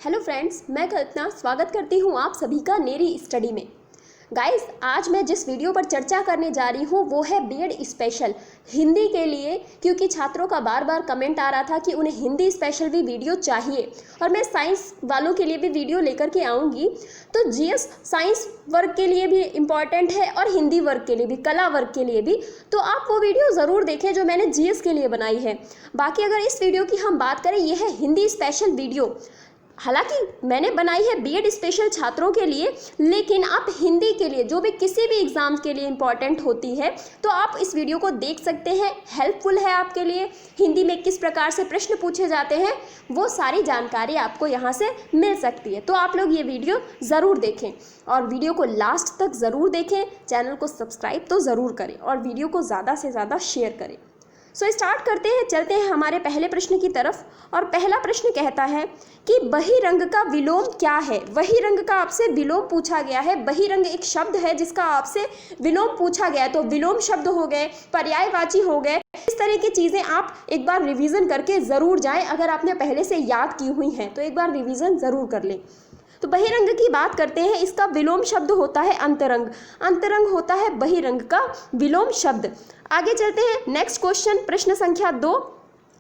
Hello friends, मैं कल्पना स्वागत करती हूँ आप सभी का नेरी स्टडी में। गाइस, आज मैं जिस वीडियो पर चर्चा करने जा रही हूँ वो है बीएड स्पेशल हिंदी के लिए, क्योंकि छात्रों का बार बार कमेंट आ रहा था कि उन्हें हिंदी स्पेशल भी वीडियो चाहिए और मैं साइंस वालों के लिए भी वीडियो लेकर के आऊँगी। तो जीएस साइंस वर्ग के लिए भी इम्पॉर्टेंट है और हिंदी वर्ग के लिए भी, कला वर्ग के लिए भी। तो आप वो वीडियो ज़रूर देखें जो मैंने जीएस के लिए बनाई है। बाकी अगर इस वीडियो की हम बात करें, यह है हिंदी स्पेशल वीडियो। हालांकि मैंने बनाई है बीएड स्पेशल छात्रों के लिए, लेकिन आप हिंदी के लिए जो भी किसी भी एग्ज़ाम के लिए इम्पॉर्टेंट होती है तो आप इस वीडियो को देख सकते हैं। हेल्पफुल है आपके लिए। हिंदी में किस प्रकार से प्रश्न पूछे जाते हैं वो सारी जानकारी आपको यहाँ से मिल सकती है। तो आप लोग ये वीडियो ज़रूर देखें और वीडियो को लास्ट तक ज़रूर देखें। चैनल को सब्सक्राइब तो ज़रूर करें और वीडियो को ज़्यादा से ज़्यादा शेयर करें। सो स्टार्ट करते हैं, चलते हैं हमारे पहले प्रश्न की तरफ। और पहला प्रश्न कहता है कि बहिरंग का विलोम क्या है। बहिरंग का आपसे विलोम पूछा गया है। बहिरंग एक शब्द है जिसका आपसे विलोम पूछा गया है। तो विलोम शब्द हो गए, पर्यायवाची हो गए, इस तरह की चीज़ें आप एक बार रिवीजन करके ज़रूर जाएं। अगर आपने पहले से याद की हुई हैं तो एक बार रिवीजन ज़रूर कर लें। तो बहिरंग की बात करते हैं, इसका विलोम शब्द होता है अंतरंग। अंतरंग होता है बहिरंग का विलोम शब्द। आगे चलते हैं, नेक्स्ट क्वेश्चन, प्रश्न संख्या 2।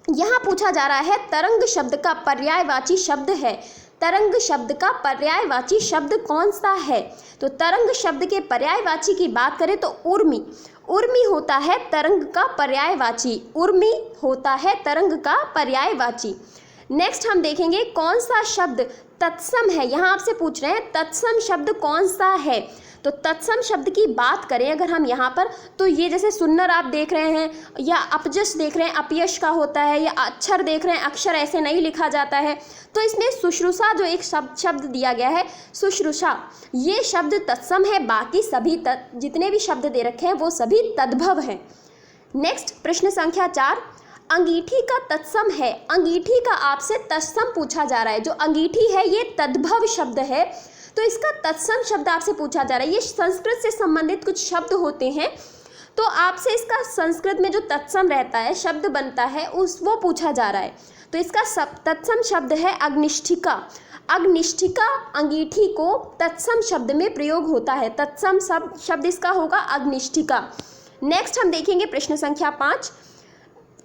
यहाँ पूछा जा रहा है तरंग शब्द का पर्यायवाची शब्द है। तरंग शब्द का पर्यायवाची शब्द कौन सा है? तो तरंग शब्द के पर्यायवाची की बात करें तो उर्मी। उर्मी होता है तरंग का पर्यायवाची। उर्मी होता है तरंग का पर्यायवाची। नेक्स्ट हम देखेंगे कौन सा शब्द तत्सम है। यहाँ आपसे पूछ रहे हैं तत्सम शब्द कौन सा है। तो तत्सम शब्द की बात करें अगर हम यहाँ पर, तो ये जैसे सुन्नर आप देख रहे हैं या अपजस देख रहे हैं, अपयश का होता है, या अक्षर देख रहे हैं, अक्षर ऐसे नहीं लिखा जाता है। तो इसमें शुश्रूषा जो एक शब्द दिया गया है, शुश्रूषा, ये शब्द तत्सम है। बाकी सभी जितने भी शब्द दे रखे हैं वो सभी तद्भव हैं। नेक्स्ट प्रश्न संख्या 4, अंगीठी का तत्सम है। अंगीठी का आपसे तत्सम पूछा जा रहा है। जो अंगीठी है ये तद्भव शब्द है, तो इसका तत्सम शब्द आपसे पूछा जा रहा है। ये संस्कृत से संबंधित कुछ शब्द होते हैं, तो आपसे इसका संस्कृत में जो तत्सम रहता है, शब्द बनता है, वो पूछा जा रहा है। तो इसका तत्सम शब्द है अग्निष्ठिका। अग्निष्ठिका अंगीठी को तत्सम शब्द में प्रयोग होता है। तत्सम शब्द इसका होगा अग्निष्ठिका। नेक्स्ट हम देखेंगे प्रश्न संख्या 5।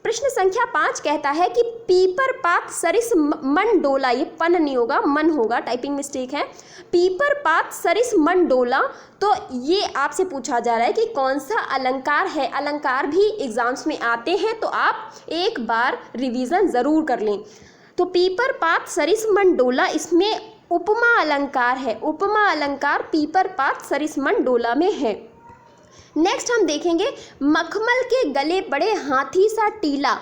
प्रश्न संख्या 5 कहता है कि पीपर पात सरिस मन डोला। ये पन नहीं होगा, मन होगा, टाइपिंग मिस्टेक है। पीपर पात सरिस मन डोला। तो ये आपसे पूछा जा रहा है कि कौन सा अलंकार है। अलंकार भी एग्जाम्स में आते हैं, तो आप एक बार रिवीजन ज़रूर कर लें। तो पीपर पात सरिस मन डोला, इसमें उपमा अलंकार है। उपमा अलंकार पीपर पात सरिस मन डोला में है। नेक्स्ट हम देखेंगे मखमल के गले पड़े हाथी सा टीला।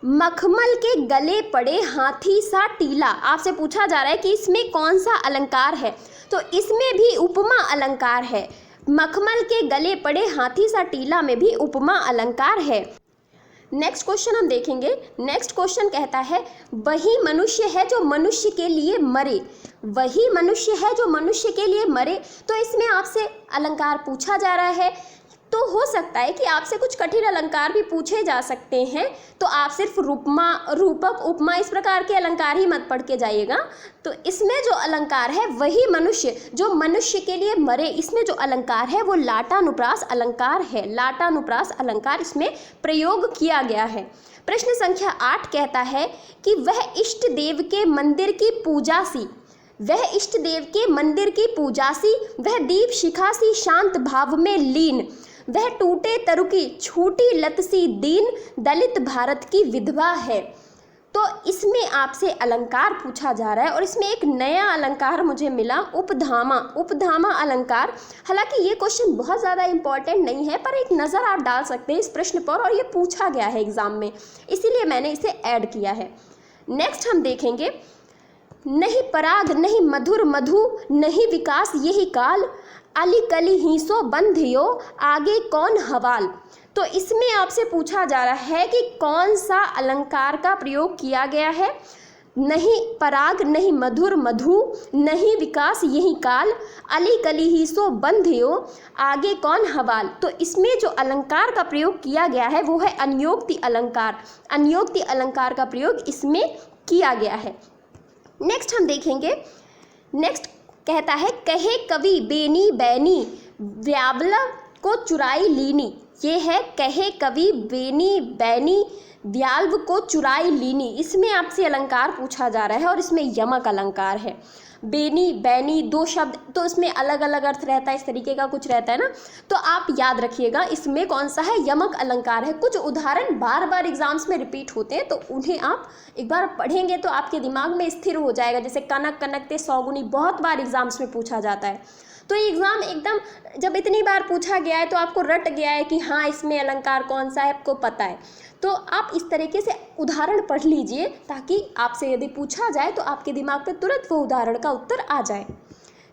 मखमल के गले पड़े हाथी सा टीला, आपसे पूछा जा रहा है कि इसमें कौन सा अलंकार है। तो इसमें भी उपमा अलंकार है। मखमल के गले पड़े हाथी सा टीला में भी उपमा अलंकार है। नेक्स्ट क्वेश्चन हम देखेंगे। नेक्स्ट क्वेश्चन कहता है वही मनुष्य है जो मनुष्य के लिए मरे। वही मनुष्य है जो मनुष्य के लिए मरे। तो इसमें आपसे अलंकार पूछा जा रहा है, तो हो सकता है कि आपसे कुछ कठिन अलंकार भी पूछे जा सकते हैं। तो आप सिर्फ रूपमा, रूपक, उपमा इस प्रकार के अलंकार ही मत पढ़ के जाइएगा। तो इसमें जो अलंकार है वही मनुष्य जो मनुष्य के लिए मरे, इसमें जो अलंकार है वो लाटानुप्रास अलंकार है। लाटानुप्रास अलंकार इसमें प्रयोग किया गया है। प्रश्न संख्या 8 कहता है कि वह इष्ट देव के मंदिर की पूजा सी। वह इष्ट देव के मंदिर की पूजा सी, वह दीप शिखा सी शांत भाव में लीन, वह टूटे तरु की छूटी लत सी दीन, दलित भारत की विधवा है। तो इसमें आपसे अलंकार पूछा जा रहा है और इसमें एक नया अलंकार मुझे मिला, उपधामा। उपधामा अलंकार। हालांकि ये क्वेश्चन बहुत ज़्यादा इंपॉर्टेंट नहीं है, पर एक नज़र आप डाल सकते हैं इस प्रश्न पर, और ये पूछा गया है एग्जाम में, इसीलिए मैंने इसे ऐड किया है। नेक्स्ट हम देखेंगे नहीं पराग नहीं मधुर मधु, नहीं विकास यही काल, अली कली हिंसो बंधियो, आगे कौन हवाल। तो इसमें आपसे पूछा जा रहा है कि कौन सा अलंकार का प्रयोग किया गया है। नहीं पराग नहीं मधुर मधु, नहीं विकास यही काल, अली कली हिंसो बंधियो, आगे कौन हवाल। तो इसमें जो अलंकार का प्रयोग किया गया है वो है अन्योक्ति अलंकार। अन्योक्ति अलंकार का प्रयोग इसमें किया गया है। नेक्स्ट हम देखेंगे, नेक्स्ट कहता है कहे कवि बेनी बैनी व्यावला को चुराई लीनी। ये है कहे कवि बेनी बैनी व्याल्व को चुराई लीनी। इसमें आपसे अलंकार पूछा जा रहा है और इसमें यमक अलंकार है। बेनी बैनी दो शब्द, तो इसमें अलग अलग अर्थ रहता है, इस तरीके का कुछ रहता है ना, तो आप याद रखिएगा इसमें कौन सा है, यमक अलंकार है। कुछ उदाहरण बार बार एग्जाम्स में रिपीट होते हैं, तो उन्हें आप एक बार पढ़ेंगे तो आपके दिमाग में स्थिर हो जाएगा। जैसे कनक कनकते सौगुनी बहुत बार एग्जाम्स में पूछा जाता है, तो एग्ज़ाम एकदम जब इतनी बार पूछा गया है तो आपको रट गया है कि हाँ इसमें अलंकार कौन सा है, आपको पता है। तो आप इस तरीके से उदाहरण पढ़ लीजिए ताकि आपसे यदि पूछा जाए तो आपके दिमाग पे तुरंत वो उदाहरण का उत्तर आ जाए।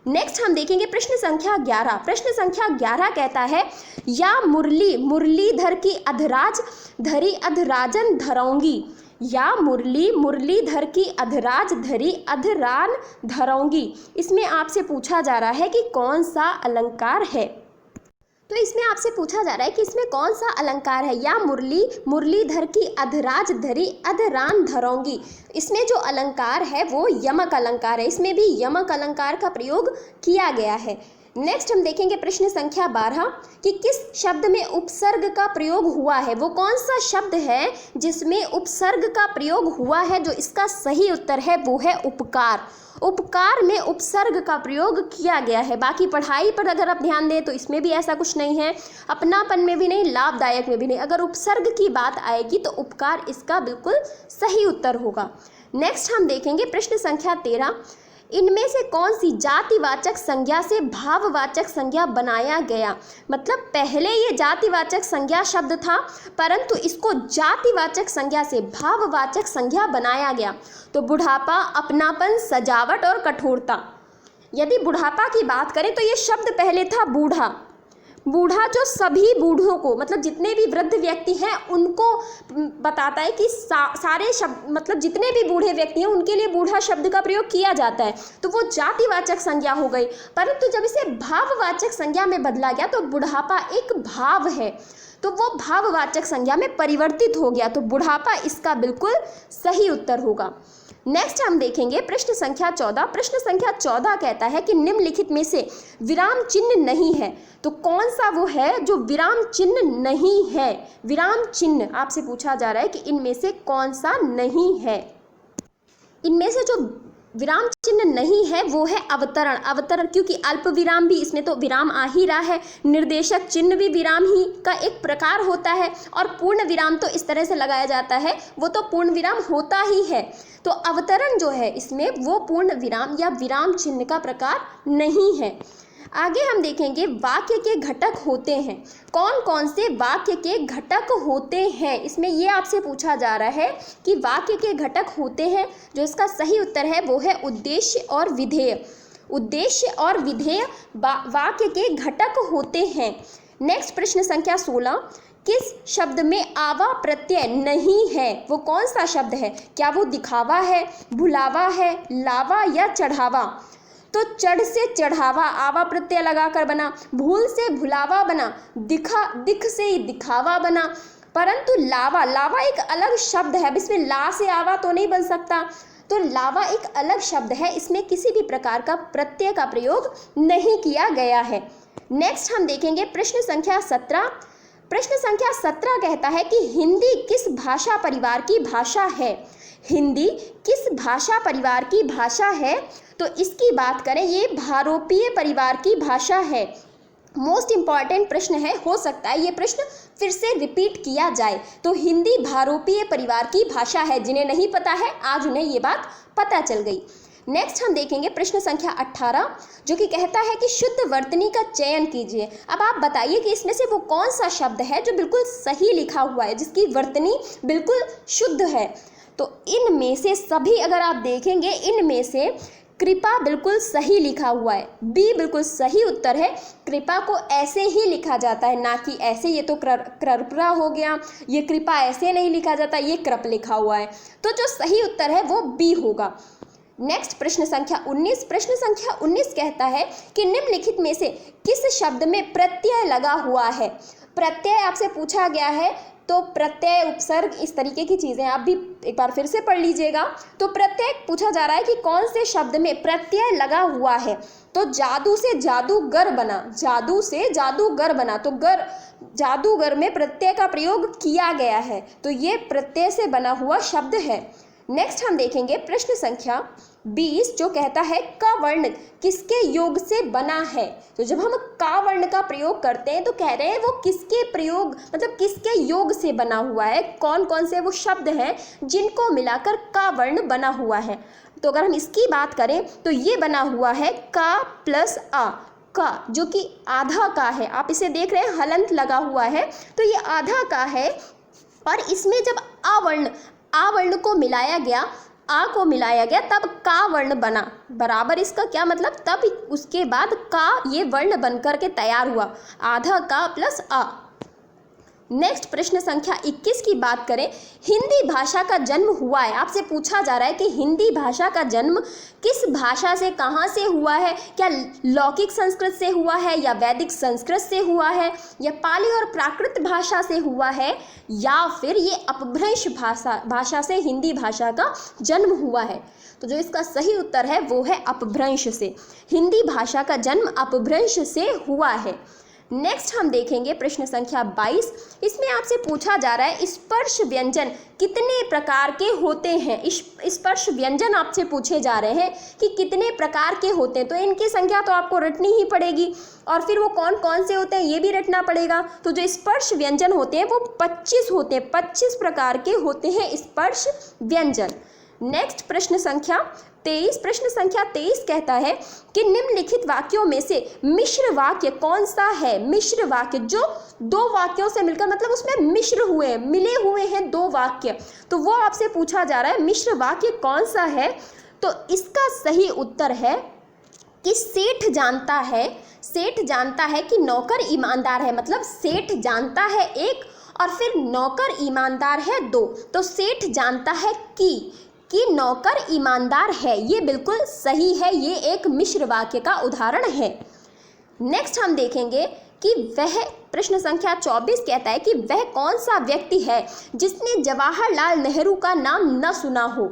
नेक्स्ट हम देखेंगे प्रश्न संख्या 11। प्रश्न संख्या 11 कहता है या मुरली मुरलीधर की अधराज धरी अधराजन धरौंगी। या मुरली मुरलीधर की अधराज धरी अधरान धरौंगी। इसमें आपसे पूछा जा रहा है कि कौन सा अलंकार है। तो इसमें आपसे पूछा जा रहा है कि इसमें कौन सा अलंकार है। या मुरली मुरलीधर की अधराज धरी अधरान धरौंगी। इसमें जो अलंकार है वो यमक अलंकार है। इसमें भी यमक अलंकार का प्रयोग किया गया है। नेक्स्ट हम देखेंगे प्रश्न संख्या 12 कि किस शब्द में उपसर्ग का प्रयोग हुआ है। वो कौन सा शब्द है जिसमें उपसर्ग का प्रयोग हुआ है। जो इसका सही उत्तर है वो है उपकार। उपकार में उपसर्ग का प्रयोग किया गया है। बाकी पढ़ाई पर अगर आप ध्यान दें तो इसमें भी ऐसा कुछ नहीं है, अपनापन में भी नहीं, लाभदायक में भी नहीं। अगर उपसर्ग की बात आएगी तो उपकार इसका बिल्कुल सही उत्तर होगा। नेक्स्ट हम देखेंगे प्रश्न संख्या 13, इनमें से कौन सी जातिवाचक संज्ञा से भाववाचक संज्ञा बनाया गया। मतलब पहले ये जातिवाचक संज्ञा शब्द था परंतु इसको जातिवाचक संज्ञा से भाववाचक संज्ञा बनाया गया। तो बुढ़ापा, अपनापन, सजावट और कठोरता। यदि बुढ़ापा की बात करें तो ये शब्द पहले था बूढ़ा। बूढ़ा जो सभी बूढ़ों को, मतलब जितने भी वृद्ध व्यक्ति हैं उनको बताता है कि सारे शब्द, मतलब जितने भी बूढ़े व्यक्ति हैं उनके लिए बूढ़ा शब्द का प्रयोग किया जाता है। तो वो जातिवाचक संज्ञा हो गई। परंतु जब इसे भाववाचक संज्ञा में बदला गया तो बुढ़ापा एक भाव है, तो वो भाववाचक संज्ञा में परिवर्तित हो गया। तो बुढ़ापा इसका बिल्कुल सही उत्तर होगा। नेक्स्ट हम देखेंगे प्रश्न संख्या 14। प्रश्न संख्या 14 कहता है कि निम्नलिखित में से विराम चिन्ह नहीं है। तो कौन सा वो है जो विराम चिन्ह नहीं है। विराम चिन्ह आपसे पूछा जा रहा है कि इनमें से कौन सा नहीं है। इनमें से जो विराम चिन्ह नहीं है वो है अवतरण। अवतरण क्योंकि अल्प विराम भी, इसमें तो विराम आ ही रहा है। निर्देशक चिन्ह भी विराम ही का एक प्रकार होता है और पूर्ण विराम तो इस तरह से लगाया जाता है, वो तो पूर्ण विराम होता ही है। तो अवतरण जो है इसमें वो पूर्ण विराम या विराम चिन्ह का प्रकार नहीं है। आगे हम देखेंगे वाक्य के घटक होते हैं। कौन कौन से वाक्य के घटक होते हैं। इसमें ये आपसे पूछा जा रहा है कि वाक्य के घटक होते हैं। जो इसका सही उत्तर है वो है उद्देश्य और विधेय। उद्देश्य और विधेय वाक्य के घटक होते हैं। नेक्स्ट प्रश्न संख्या 16, किस शब्द में आवा प्रत्यय नहीं है। वो कौन सा शब्द है। क्या वो दिखावा है, भुलावा है, लावा या चढ़ावा। तो चढ़ से चढ़ावा आवा प्रत्यय लगाकर बना, भूल से भुलावा बना, दिख से दिखावा बना। परंतु लावा, लावा एक अलग शब्द है। अब इसमें ला से आवा तो नहीं बन सकता, तो लावा एक अलग शब्द है। इसमें किसी भी प्रकार का प्रत्यय का प्रयोग नहीं किया गया है। नेक्स्ट हम देखेंगे प्रश्न संख्या 17। प्रश्न संख्या 17 कहता है कि हिंदी किस भाषा परिवार की भाषा है। हिंदी किस भाषा परिवार की भाषा है। तो इसकी बात करें ये भारोपीय परिवार की भाषा है। मोस्ट इम्पॉर्टेंट प्रश्न है, हो सकता है ये प्रश्न फिर से रिपीट किया जाए। तो हिंदी भारोपीय परिवार की भाषा है। जिन्हें नहीं पता है आज उन्हें ये बात पता चल गई। नेक्स्ट हम देखेंगे प्रश्न संख्या 18 जो कि कहता है कि शुद्ध वर्तनी का चयन कीजिए। अब आप बताइए कि इसमें से वो कौन सा शब्द है जो बिल्कुल सही लिखा हुआ है, जिसकी वर्तनी बिल्कुल शुद्ध है। तो इनमें से सभी अगर आप देखेंगे, इनमें से कृपा बिल्कुल सही लिखा हुआ है। बी बिल्कुल सही उत्तर है। कृपा को ऐसे ही लिखा जाता है, ना कि ऐसे। ये तो कृपा हो गया, ये कृपा ऐसे नहीं लिखा जाता, ये कृप लिखा हुआ है। तो जो सही उत्तर है वो बी होगा। नेक्स्ट प्रश्न संख्या 19। प्रश्न संख्या 19 कहता है कि निम्नलिखित में से किस शब्द में प्रत्यय लगा हुआ है। प्रत्यय आपसे पूछा गया है तो प्रत्यय, उपसर्ग, इस तरीके की चीज़ें आप भी एक बार फिर से पढ़ लीजिएगा। तो प्रत्यय पूछा जा रहा है कि कौन से शब्द में प्रत्यय लगा हुआ है। तो जादू से जादूगर बना, जादू से जादूगर बना, तो गर, जादूगर में प्रत्यय का प्रयोग किया गया है, तो ये प्रत्यय से बना हुआ शब्द है। नेक्स्ट हम देखेंगे प्रश्न संख्या 20 जो कहता है क वर्ण किसके योग से बना है। तो जब हम का वर्ण का प्रयोग करते हैं तो कह रहे हैं वो किसके प्रयोग मतलब किसके योग से बना हुआ है, कौन कौन से वो शब्द हैं जिनको मिलाकर का वर्ण बना हुआ है। तो अगर हम इसकी बात करें तो ये बना हुआ है का प्लस आ, का जो कि आधा का है। आप इसे देख रहे हैं हलंत लगा हुआ है, तो ये आधा का है। और इसमें जब आ वर्ण को मिलाया गया, आ को मिलाया गया, तब का वर्ण बना। बराबर इसका क्या मतलब, तब उसके बाद का ये वर्ण बनकर के तैयार हुआ, आधा का प्लस आ। नेक्स्ट प्रश्न संख्या 21 की बात करें, हिंदी भाषा का जन्म हुआ है। आपसे पूछा जा रहा है कि हिंदी भाषा का जन्म किस भाषा से, कहाँ से हुआ है, क्या लौकिक संस्कृत से हुआ है या वैदिक संस्कृत से हुआ है या पाली और प्राकृत भाषा से हुआ है या फिर ये अपभ्रंश भाषा से हिंदी भाषा का जन्म हुआ है। तो जो इसका सही उत्तर है वो है अपभ्रंश से। हिंदी भाषा का जन्म अपभ्रंश से हुआ है। नेक्स्ट हम देखेंगे प्रश्न संख्या 22। इसमें आपसे पूछा जा रहा है स्पर्श व्यंजन कितने प्रकार के होते हैं। स्पर्श व्यंजन आपसे पूछे जा रहे हैं कि कितने प्रकार के होते हैं, तो इनकी संख्या तो आपको रटनी ही पड़ेगी और फिर वो कौन कौन से होते हैं ये भी रटना पड़ेगा। तो जो स्पर्श व्यंजन होते हैं वो 25 होते हैं, 25 प्रकार के होते हैं स्पर्श व्यंजन। नेक्स्ट प्रश्न संख्या 23। प्रश्न संख्या 23 कहता है कि निम्नलिखित वाक्यों में से मिश्र वाक्य कौन सा है। मिश्र वाक्य जो दो वाक्यों से मिलकर मतलब उसमें मिश्र हुए हैं, मिले हुए हैं दो वाक्य, तो वो आपसे पूछा जा रहा है मिश्र वाक्य कौन सा है। तो इसका सही उत्तर है कि सेठ जानता है कि नौकर ईमानदार है, मतलब सेठ जानता है एक और फिर नौकर ईमानदार है दो, तो सेठ जानता है कि नौकर ईमानदार है, ये बिल्कुल सही है, ये एक मिश्र वाक्य का उदाहरण है। नेक्स्ट हम देखेंगे कि वह, प्रश्न संख्या 24 कहता है कि वह कौन सा व्यक्ति है जिसने जवाहरलाल नेहरू का नाम न सुना हो।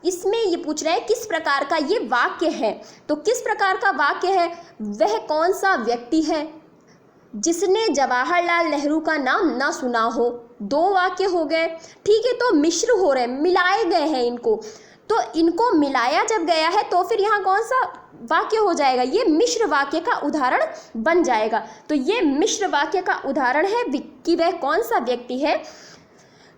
इसमें ये पूछ रहे हैं किस प्रकार का ये वाक्य है, तो किस प्रकार का वाक्य है, वह कौन सा व्यक्ति है जिसने जवाहरलाल नेहरू का नाम ना सुना हो। दो वाक्य हो गए, ठीक है, तो मिश्र हो रहे हैं, मिलाए गए हैं इनको, तो इनको मिलाया जब गया है तो फिर यहाँ कौन सा वाक्य हो जाएगा, ये मिश्र वाक्य का उदाहरण बन जाएगा। तो ये मिश्र वाक्य का उदाहरण है कि वह कौन सा व्यक्ति है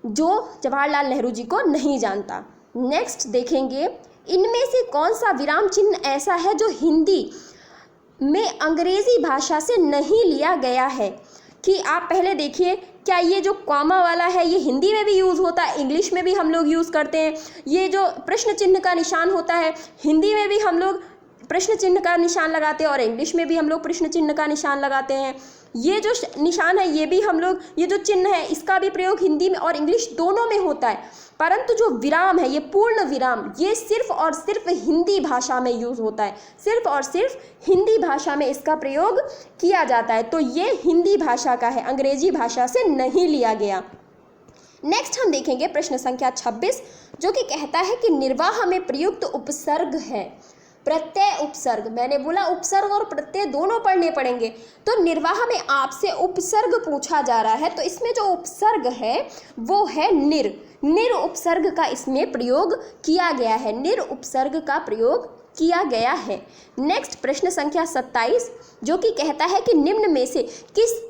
जो जवाहरलाल नेहरू जी को नहीं जानता। नेक्स्ट देखेंगे, इनमें से कौन सा विराम चिन्ह ऐसा है जो हिंदी में अंग्रेजी भाषा से नहीं लिया गया है। कि आप पहले देखिए, क्या ये जो कॉमा वाला है ये हिंदी में भी यूज़ होता है, इंग्लिश में भी हम लोग यूज़ करते हैं। ये जो प्रश्न चिन्ह का निशान होता है हिंदी में भी हम लोग प्रश्न चिन्ह का निशान लगाते हैं और इंग्लिश में भी हम लोग प्रश्न चिन्ह का निशान लगाते हैं। ये जो निशान है ये भी हम लोग, ये जो चिन्ह है इसका भी प्रयोग हिंदी में और इंग्लिश दोनों में होता है, परंतु जो विराम है ये पूर्ण विराम ये सिर्फ और सिर्फ हिंदी भाषा में यूज़ होता है, सिर्फ और सिर्फ हिंदी भाषा में इसका प्रयोग किया जाता है। तो ये हिंदी भाषा का है, अंग्रेजी भाषा से नहीं लिया गया। नेक्स्ट हम देखेंगे प्रश्न संख्या 26 जो कि कहता है कि निर्वाह में प्रयुक्त उपसर्ग है। प्रत्यय उपसर्ग, मैंने बोला उपसर्ग और प्रत्यय दोनों पढ़ने पड़ेंगे। तो निर्वाह में आपसे उपसर्ग पूछा जा रहा है, तो इसमें जो उपसर्ग है वो है निर उपसर्ग का इसमें प्रयोग किया गया है, निर उपसर्ग का प्रयोग किया गया है। नेक्स्ट प्रश्न संख्या 27 जो कि कहता है कि निम्न में से किस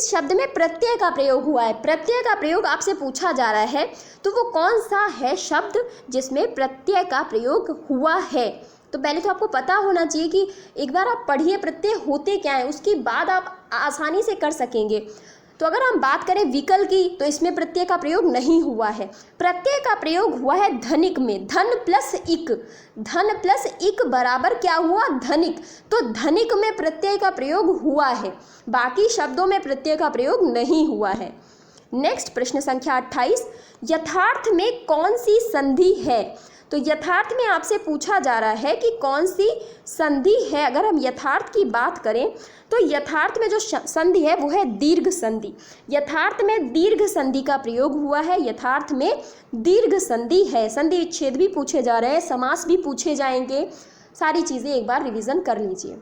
शब्द में प्रत्यय का प्रयोग हुआ है। प्रत्यय का प्रयोग आपसे पूछा जा रहा है, तो वो कौन सा है शब्द जिसमें प्रत्यय का प्रयोग हुआ है। तो पहले तो आपको पता होना चाहिए कि एक बार आप पढ़िए प्रत्यय होते क्या है, उसके बाद आप आसानी से कर सकेंगे। तो अगर हम बात करें विकल की तो इसमें प्रत्यय का प्रयोग नहीं हुआ है। प्रत्यय का प्रयोग हुआ है धनिक में, धन प्लस इक बराबर क्या हुआ, धनिक। तो धनिक में प्रत्यय का प्रयोग हुआ है, बाकी शब्दों में प्रत्यय का प्रयोग नहीं हुआ है। नेक्स्ट प्रश्न संख्या 28, यथार्थ में कौन सी संधि है। तो यथार्थ में आपसे पूछा जा रहा है कि कौन सी संधि है। अगर हम यथार्थ की बात करें तो यथार्थ में जो संधि है वो है दीर्घ संधि। यथार्थ में दीर्घ संधि का प्रयोग हुआ है, यथार्थ में दीर्घ संधि है। संधि विच्छेद भी पूछे जा रहे हैं, समास भी पूछे जाएंगे, सारी चीज़ें एक बार रिवीजन कर लीजिए।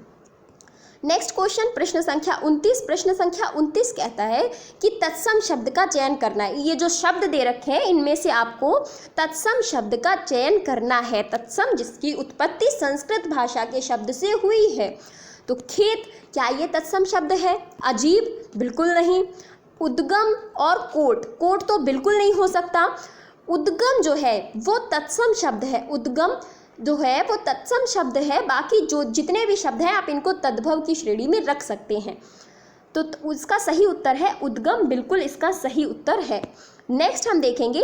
नेक्स्ट क्वेश्चन प्रश्न संख्या 29। प्रश्न संख्या 29 कहता है कि तत्सम शब्द का चयन करना है। ये जो शब्द दे रखे हैं इनमें से आपको तत्सम शब्द का चयन करना है। तत्सम जिसकी उत्पत्ति संस्कृत भाषा के शब्द से हुई है। तो खेत, क्या ये तत्सम शब्द है? अजीब, बिल्कुल नहीं। उद्गम और कोट, कोट तो बिल्कुल नहीं हो सकता। उद्गम जो है वो तत्सम शब्द है, उद्गम जो है वो तत्सम शब्द है। बाकी जो जितने भी शब्द हैं आप इनको तद्भव की श्रेणी में रख सकते हैं। तो उसका सही उत्तर है उद्गम, बिल्कुल इसका सही उत्तर है। नेक्स्ट हम देखेंगे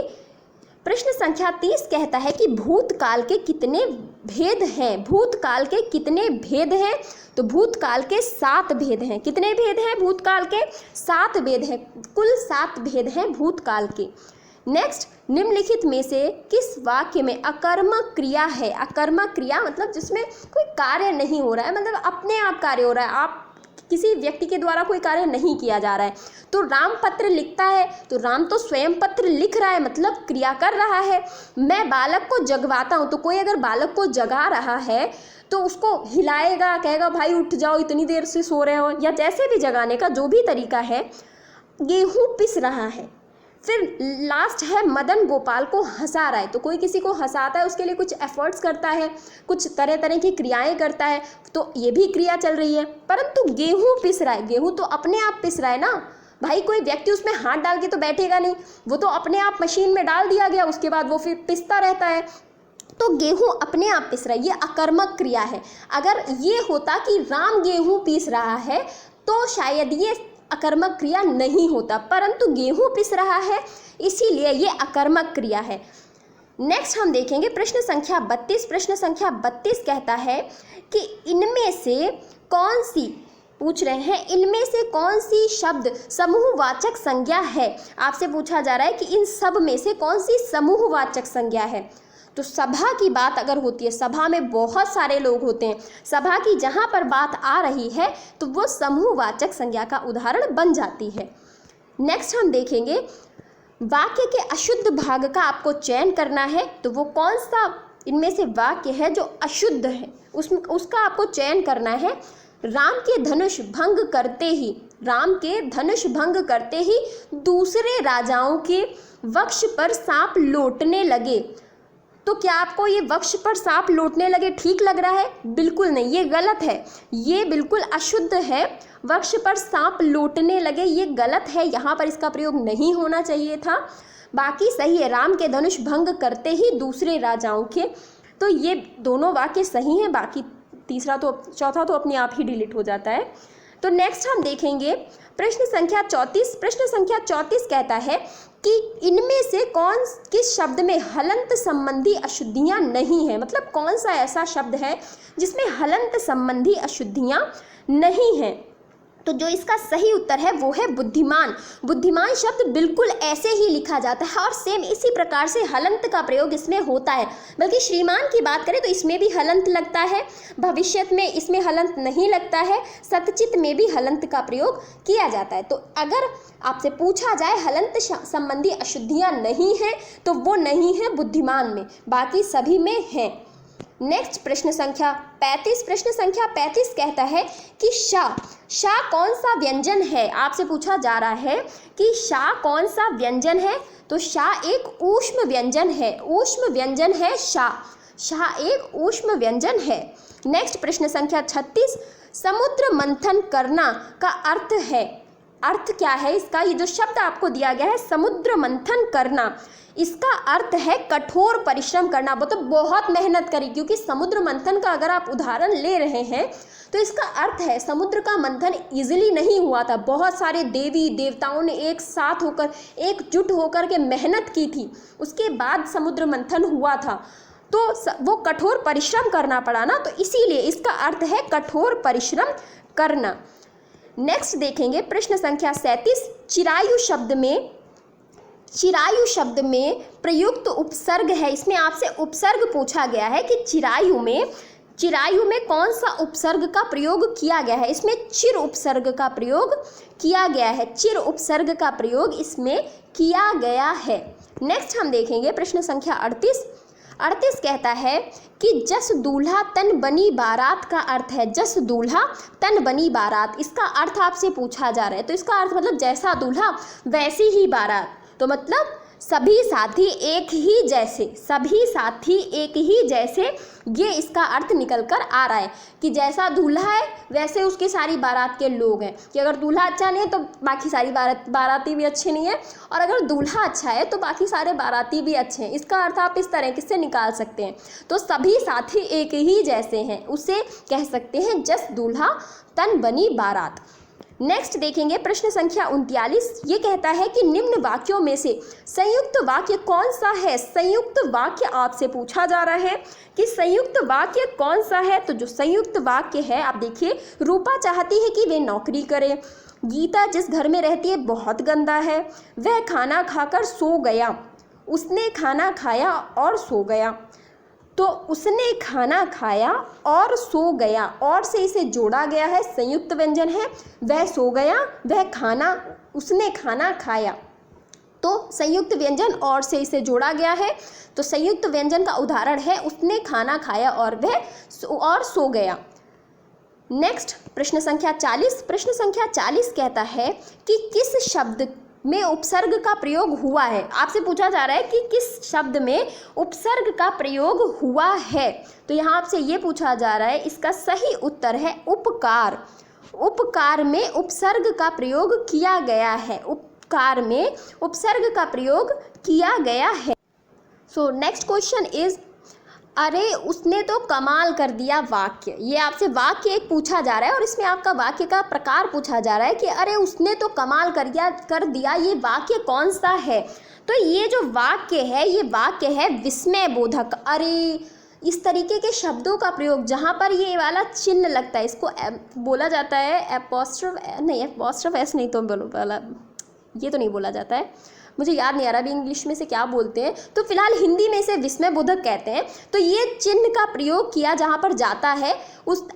प्रश्न संख्या 30 कहता है कि भूतकाल के कितने भेद हैं? भूतकाल के कितने भेद हैं? तो भूतकाल के 7 भेद हैं। कितने भेद हैं भूतकाल के? 7 भेद हैं, कुल 7 भेद हैं भूतकाल के। नेक्स्ट, निम्नलिखित में से किस वाक्य में अकर्मक क्रिया है? अकर्मक क्रिया मतलब जिसमें कोई कार्य नहीं हो रहा है, मतलब अपने आप कार्य हो रहा है, आप किसी व्यक्ति के द्वारा कोई कार्य नहीं किया जा रहा है। तो राम पत्र लिखता है, तो राम तो स्वयं पत्र लिख रहा है, मतलब क्रिया कर रहा है। मैं बालक को जगवाता हूँ, तो कोई अगर बालक को जगा रहा है तो उसको हिलाएगा, कहेगा भाई उठ जाओ, इतनी देर से सो रहे हो, या जैसे भी जगाने का जो भी तरीका है। गेहूँ पिस रहा है। फिर लास्ट है मदन गोपाल को हंसा रहा है, तो कोई किसी को हंसाता है, उसके लिए कुछ एफर्ट्स करता है, कुछ तरह तरह की क्रियाएं करता है, तो ये भी क्रिया चल रही है। परंतु गेहूं पिस रहा है, गेहूं तो अपने आप पिस रहा है ना भाई, कोई व्यक्ति उसमें हाथ डाल के तो बैठेगा नहीं, वो तो अपने आप मशीन में डाल दिया गया, उसके बाद वो फिर पिसता रहता है। तो गेहूं अपने आप पिस रहा है, ये अकर्मक क्रिया है। अगर ये होता कि राम गेहूं पीस रहा है तो शायद ये अकर्मक क्रिया नहीं होता, परंतु गेहूं पिस रहा है इसीलिए ये अकर्मक क्रिया है। नेक्स्ट हम देखेंगे प्रश्न संख्या 32। प्रश्न संख्या 32 कहता है कि इनमें से कौन सी, पूछ रहे हैं इनमें से कौन सी शब्द समूहवाचक संज्ञा है। आपसे पूछा जा रहा है कि इन सब में से कौन सी समूहवाचक संज्ञा है। तो सभा की बात अगर होती है, सभा में बहुत सारे लोग होते हैं, सभा की जहाँ पर बात आ रही है तो वो समूहवाचक संज्ञा का उदाहरण बन जाती है। नेक्स्ट हम देखेंगे वाक्य के अशुद्ध भाग का आपको चयन करना है। तो वो कौन सा इनमें से वाक्य है जो अशुद्ध है, उसका आपको चयन करना है। राम के धनुष भंग करते ही, राम के धनुष भंग करते ही दूसरे राजाओं के वक्ष पर सांप लौटने लगे। तो क्या आपको ये वक्ष पर सांप लौटने लगे ठीक लग रहा है? बिल्कुल नहीं, ये गलत है, ये बिल्कुल अशुद्ध है। वक्ष पर सांप लौटने लगे ये गलत है, यहाँ पर इसका प्रयोग नहीं होना चाहिए था। बाकी सही है, राम के धनुष भंग करते ही दूसरे राजाओं के, तो ये दोनों वाक्य सही हैं। बाकी तीसरा तो, चौथा तो अपने आप ही डिलीट हो जाता है। तो नेक्स्ट हम देखेंगे प्रश्न संख्या 34। प्रश्न संख्या 34 कहता है कि इनमें से कौन किस शब्द में हलंत संबंधी अशुद्धियां नहीं है, मतलब कौन सा ऐसा शब्द है जिसमें हलंत संबंधी अशुद्धियां नहीं हैं। तो जो इसका सही उत्तर है वो है बुद्धिमान। बुद्धिमान शब्द बिल्कुल ऐसे ही लिखा जाता है और सेम इसी प्रकार से हलंत का प्रयोग इसमें होता है। बल्कि श्रीमान की बात करें तो इसमें भी हलंत लगता है, भविष्यत में इसमें हलंत नहीं लगता है, सतचित में भी हलंत का प्रयोग किया जाता है। तो अगर आपसे पूछा जाए हलंत संबंधी अशुद्धियाँ नहीं हैं तो वो नहीं है बुद्धिमान में, बाकी सभी में हैं। नेक्स्ट प्रश्न संख्या 35। प्रश्न संख्या 35 कहता है कि शा कौन सा व्यंजन है। आपसे पूछा जा रहा है कि शा कौन सा व्यंजन है। तो शा एक ऊष्म व्यंजन है, ऊष्म व्यंजन है शा एक ऊष्म व्यंजन है। नेक्स्ट प्रश्न संख्या 36। समुद्र मंथन करना का अर्थ है, अर्थ क्या है इसका? ये जो शब्द आपको दिया गया है समुद्र मंथन करना, इसका अर्थ है कठोर परिश्रम करना, मतलब बहुत मेहनत करी। क्योंकि समुद्र मंथन का अगर आप उदाहरण ले रहे हैं तो इसका अर्थ है समुद्र का मंथन इजीली नहीं हुआ था, बहुत सारे देवी देवताओं ने एक साथ होकर एकजुट होकर के मेहनत की थी, उसके बाद समुद्र मंथन हुआ था, तो वो कठोर परिश्रम करना पड़ा ना, तो इसीलिए इसका अर्थ है कठोर परिश्रम करना। नेक्स्ट देखेंगे प्रश्न संख्या 37। चिरायु शब्द में चिरायु शब्द में प्रयुक्त उपसर्ग है, इसमें आपसे उपसर्ग पूछा गया है कि चिरायु में कौन सा उपसर्ग का प्रयोग किया गया है। इसमें चिर उपसर्ग का प्रयोग किया गया है, चिर उपसर्ग का प्रयोग इसमें किया गया है। नेक्स्ट हम देखेंगे प्रश्न संख्या 38 कहता है कि जस दूल्हा तन बनी बारात का अर्थ है, जस दूल्हा तन बनी बारात, इसका अर्थ आपसे पूछा जा रहा है। तो इसका अर्थ मतलब जैसा दूल्हा वैसी ही बारात, तो मतलब सभी साथी एक ही जैसे, सभी साथी एक ही जैसे, ये इसका अर्थ निकल कर आ रहा है कि जैसा दूल्हा है वैसे उसकी सारी बारात के लोग हैं, कि अगर दूल्हा अच्छा नहीं है तो बाकी सारी बाराती भी अच्छे नहीं है, और अगर दूल्हा अच्छा है तो बाकी सारे बाराती भी अच्छे हैं। इसका अर्थ आप इस तरह से निकाल सकते हैं। तो सभी साथी एक ही जैसे हैं, उसे कह सकते हैं जस दूल्हा तन बनी बारात। नेक्स्ट देखेंगे प्रश्न संख्या 39, ये कहता है कि निम्न वाक्यों में से संयुक्त वाक्य कौन सा है। संयुक्त वाक्य आपसे पूछा जा रहा है कि संयुक्त वाक्य कौन सा है। तो जो संयुक्त वाक्य है आप देखिए, रूपा चाहती है कि वे नौकरी करे, गीता जिस घर में रहती है बहुत गंदा है, वह खाना खाकर सो गया, उसने खाना खाया और सो गया। तो उसने खाना खाया और सो गया, और से इसे जोड़ा गया है, संयुक्त व्यंजन है। वह सो गया, वह खाना, उसने खाना खाया, तो संयुक्त व्यंजन और से इसे जोड़ा गया है। तो संयुक्त व्यंजन का उदाहरण है उसने खाना खाया और वह सो गया। नेक्स्ट प्रश्न संख्या 40, प्रश्न संख्या 40 कहता है कि किस शब्द में उपसर्ग का प्रयोग हुआ है। आपसे पूछा जा रहा है कि किस शब्द में उपसर्ग का प्रयोग हुआ है। तो यहाँ आपसे ये पूछा जा रहा है, इसका सही उत्तर है उपकार। उपकार में उपसर्ग का प्रयोग किया गया है, उपकार में उपसर्ग का प्रयोग किया गया है। सो नेक्स्ट क्वेश्चन इज, अरे उसने तो कमाल कर दिया वाक्य। ये आपसे वाक्य एक पूछा जा रहा है और इसमें आपका वाक्य का प्रकार पूछा जा रहा है कि अरे उसने तो कमाल कर दिया, ये वाक्य कौन सा है। तो ये जो वाक्य है ये वाक्य है विस्मय बोधक। अरे इस तरीके के शब्दों का प्रयोग जहाँ पर ये वाला चिन्ह लगता है, इसको बोला जाता है एपोस्ट्रोफ एस नहीं, तो बोला ये तो नहीं बोला जाता है, मुझे याद नहीं आ रहा अभी इंग्लिश में से क्या बोलते हैं। तो फिलहाल हिंदी में इसे विस्मय बोधक कहते हैं। तो ये चिन्ह का प्रयोग किया जहाँ पर जाता है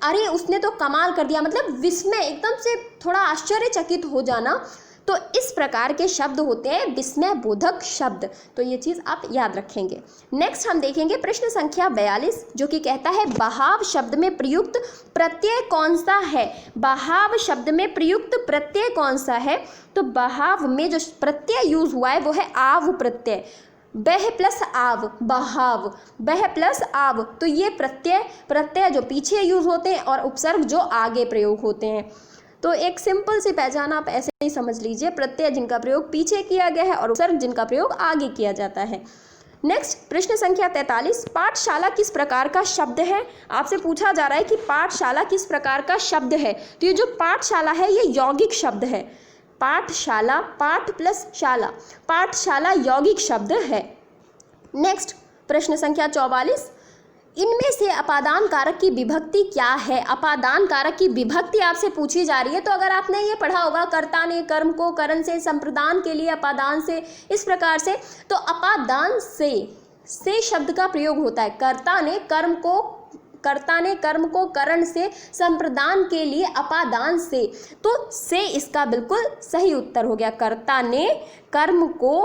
अरे उसने तो कमाल कर दिया, मतलब विस्मय, एकदम से थोड़ा आश्चर्यचकित हो जाना। तो इस प्रकार के शब्द होते हैं विस्मय बोधक शब्द। तो ये चीज़ आप याद रखेंगे। नेक्स्ट हम देखेंगे प्रश्न संख्या 42, जो कि कहता है बहाव शब्द में प्रयुक्त प्रत्यय कौन सा है। बहाव शब्द में प्रयुक्त प्रत्यय कौन सा है। तो बहाव में जो प्रत्यय यूज हुआ है वो है आव प्रत्यय, बह प्लस आव, बहाव, बह प्लस आव। तो ये प्रत्यय जो पीछे यूज होते हैं और उपसर्ग जो आगे प्रयोग होते हैं। तो एक सिंपल सी पहचान आप ऐसे ही समझ लीजिए, प्रत्यय जिनका प्रयोग पीछे किया गया है और उपसर्ग जिनका प्रयोग आगे किया जाता है। नेक्स्ट प्रश्न संख्या 43, पाठशाला किस प्रकार का शब्द है। आपसे पूछा जा रहा है कि पाठशाला किस प्रकार का शब्द है। तो ये जो पाठशाला है ये यौगिक शब्द है। पाठशाला, पाठ प्लस शाला, पाठशाला यौगिक शब्द है। नेक्स्ट प्रश्न संख्या 44, इनमें से अपादान कारक की विभक्ति क्या है। अपादान कारक की विभक्ति आपसे पूछी जा रही है। तो अगर आपने ये पढ़ा होगा, कर्ता ने कर्म को करण से, संप्रदान के लिए अपादान से, इस प्रकार से। तो अपादान से शब्द का प्रयोग होता है। कर्ता ने कर्म को करण से, संप्रदान के लिए अपादान से। तो से इसका बिल्कुल सही उत्तर हो गया। कर्ता ने कर्म को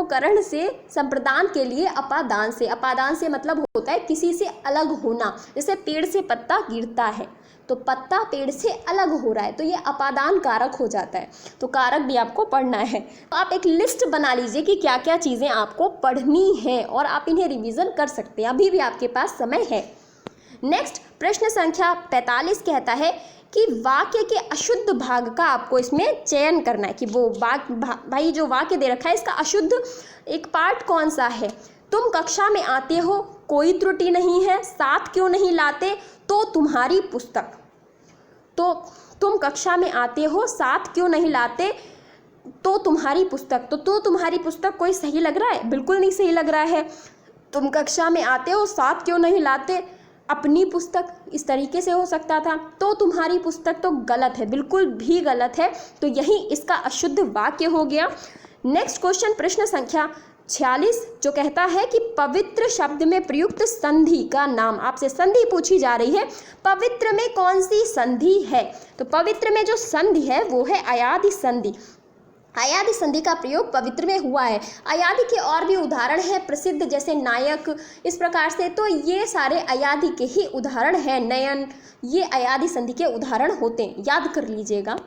करण से, संप्रदान के लिए अपादान से। अपादान से मतलब होता है किसी से अलग होना। जैसे पेड़ से पत्ता गिरता है तो पत्ता पेड़ से अलग हो रहा है, तो ये अपादान कारक हो जाता है। तो कारक भी आपको पढ़ना है। तो आप एक लिस्ट बना लीजिए कि क्या क्या चीज़ें आपको पढ़नी है और आप इन्हें रिवीजन कर सकते हैं, अभी भी आपके पास समय है। नेक्स्ट प्रश्न संख्या 45 कहता है कि वाक्य के अशुद्ध भाग का आपको इसमें चयन करना है कि वो भाई जो वाक्य दे रखा है इसका अशुद्ध एक पार्ट कौन सा है। तुम कक्षा में आते हो, कोई त्रुटि नहीं है, साथ क्यों नहीं लाते, तो तुम्हारी पुस्तक। तो तुम कक्षा में आते हो, साथ क्यों नहीं लाते, तो तुम्हारी पुस्तक। तो तुम्हारी पुस्तक कोई सही लग रहा है? बिल्कुल नहीं सही लग रहा है। तुम कक्षा में आते हो, साथ क्यों नहीं लाते, अपनी पुस्तक, इस तरीके से हो सकता था। तो तुम्हारी पुस्तक तो गलत है, बिल्कुल भी गलत है। तो यही इसका अशुद्ध वाक्य हो गया। नेक्स्ट क्वेश्चन, प्रश्न संख्या 46, जो कहता है कि पवित्र शब्द में प्रयुक्त संधि का नाम। आपसे संधि पूछी जा रही है, पवित्र में कौन सी संधि है? तो पवित्र में जो संधि है वो है अयादि संधि। अयादि संधि का प्रयोग पवित्र में हुआ है। अयादि के और भी उदाहरण हैं प्रसिद्ध, जैसे नायक, इस प्रकार से। तो ये सारे अयादि के ही उदाहरण हैं। नयन, ये अयादि संधि के उदाहरण होते हैं, याद कर लीजिएगा।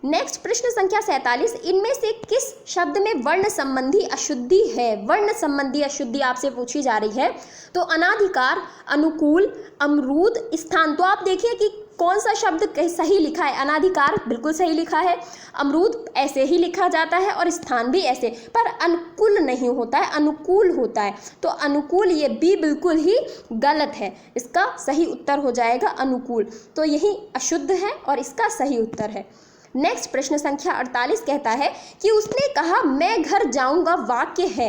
नेक्स्ट, प्रश्न संख्या 47, इनमें से किस शब्द में वर्ण संबंधी अशुद्धि है? वर्ण संबंधी अशुद्धि आपसे पूछी जा रही है। तो अनाधिकार, अनुकूल, अमरूद, स्थान। तो आप देखिए कि कौन सा शब्द सही लिखा है। अनाधिकार बिल्कुल सही लिखा है, अमरूद ऐसे ही लिखा जाता है और स्थान भी ऐसे, पर अनुकूल नहीं होता है, अनुकूल होता है। तो अनुकूल, ये भी बिल्कुल ही गलत है। इसका सही उत्तर हो जाएगा अनुकूल। तो यही अशुद्ध है और इसका सही उत्तर है। नेक्स्ट, प्रश्न संख्या 48 कहता है कि उसने कहा मैं घर जाऊंगा वाक्य है।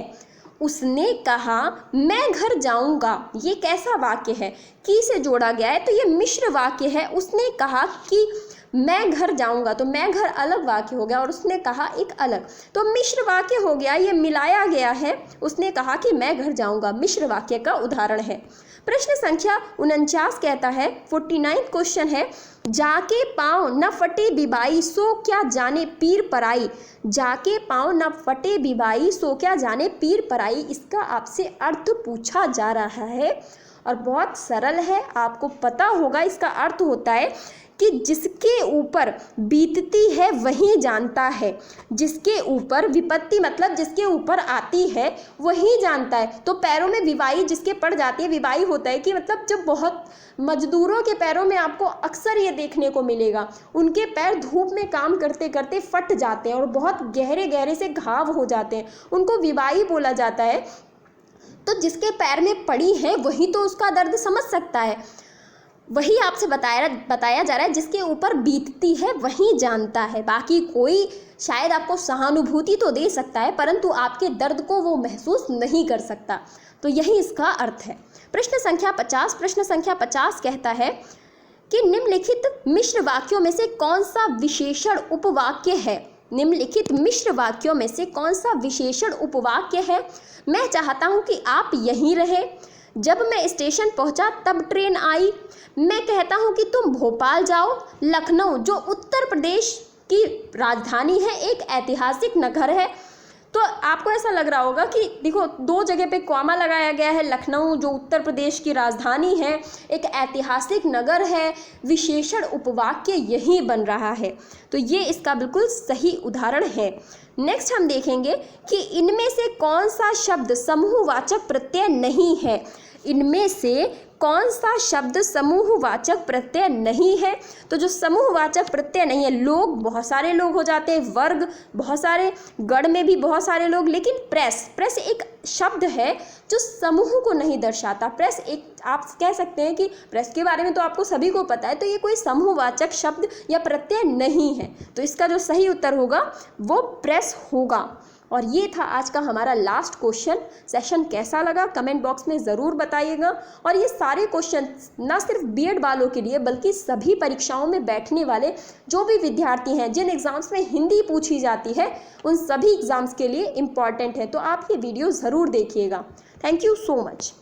उसने कहा मैं घर जाऊंगा, ये कैसा वाक्य है? की से जोड़ा गया है, तो ये मिश्र वाक्य है। उसने कहा कि मैं घर जाऊंगा, तो मैं घर अलग वाक्य हो गया और उसने कहा एक अलग, तो मिश्र वाक्य हो गया। ये मिलाया गया है। उसने कहा कि मैं घर जाऊंगा, मिश्र वाक्य का उदाहरण है। प्रश्न संख्या 49 कहता है, 49 क्वेश्चन है, जाके पाँव न फटे बिबाई सो क्या जाने पीर पराई। जाके पाँव न फटे बिबाई सो क्या जाने पीर पराई, इसका आपसे अर्थ पूछा जा रहा है और बहुत सरल है, आपको पता होगा। इसका अर्थ होता है कि जिसके ऊपर बीतती है वही जानता है। जिसके ऊपर विपत्ति मतलब जिसके ऊपर आती है वही जानता है। तो पैरों में विवाई जिसके पड़ जाती है, विवाई होता है कि मतलब जब बहुत मजदूरों के पैरों में आपको अक्सर ये देखने को मिलेगा, उनके पैर धूप में काम करते करते फट जाते हैं और बहुत गहरे गहरे से घाव हो जाते हैं, उनको विवाई बोला जाता है। तो जिसके पैर में पड़ी है वही तो उसका दर्द समझ सकता है। वही आपसे बताया जा रहा है, जिसके ऊपर बीतती है वही जानता है। बाकी कोई शायद आपको सहानुभूति तो दे सकता है, परंतु आपके दर्द को वो महसूस नहीं कर सकता। तो यही इसका अर्थ है। प्रश्न संख्या 50, प्रश्न संख्या 50 कहता है कि निम्नलिखित मिश्र वाक्यों में से कौन सा विशेषण उपवाक्य है? निम्नलिखित मिश्र वाक्यों में से कौन सा विशेषण उपवाक्य है? मैं चाहता हूँ कि आप यहीं रहे, जब मैं स्टेशन पहुंचा तब ट्रेन आई। मैं कहता हूं कि तुम भोपाल जाओ। लखनऊ, जो उत्तर प्रदेश की राजधानी है, एक ऐतिहासिक नगर है। तो आपको ऐसा लग रहा होगा कि देखो, दो जगह पे कॉमा लगाया गया है। लखनऊ जो उत्तर प्रदेश की राजधानी है, एक ऐतिहासिक नगर है, विशेषण उपवाक्य यही बन रहा है। तो ये इसका बिल्कुल सही उदाहरण है। नेक्स्ट हम देखेंगे कि इनमें से कौन सा शब्द समूहवाचक प्रत्यय नहीं है। इनमें से कौन सा शब्द समूहवाचक प्रत्यय नहीं है? तो जो समूहवाचक प्रत्यय नहीं है, लोग, बहुत सारे लोग हो जाते हैं, वर्ग बहुत सारे, गण में भी बहुत सारे लोग, लेकिन प्रेस एक शब्द है जो समूह को नहीं दर्शाता। प्रेस एक, आप कह सकते हैं कि प्रेस के बारे में तो आपको सभी को पता है, तो ये कोई समूहवाचक शब्द या प्रत्यय नहीं है। तो इसका जो सही उत्तर होगा वो प्रेस होगा। और ये था आज का हमारा लास्ट क्वेश्चन। सेशन कैसा लगा कमेंट बॉक्स में ज़रूर बताइएगा। और ये सारे क्वेश्चन ना सिर्फ बीएड वालों के लिए बल्कि सभी परीक्षाओं में बैठने वाले जो भी विद्यार्थी हैं, जिन एग्ज़ाम्स में हिंदी पूछी जाती है, उन सभी एग्ज़ाम्स के लिए इम्पॉर्टेंट है। तो आप ये वीडियो ज़रूर देखिएगा। Thank you so much.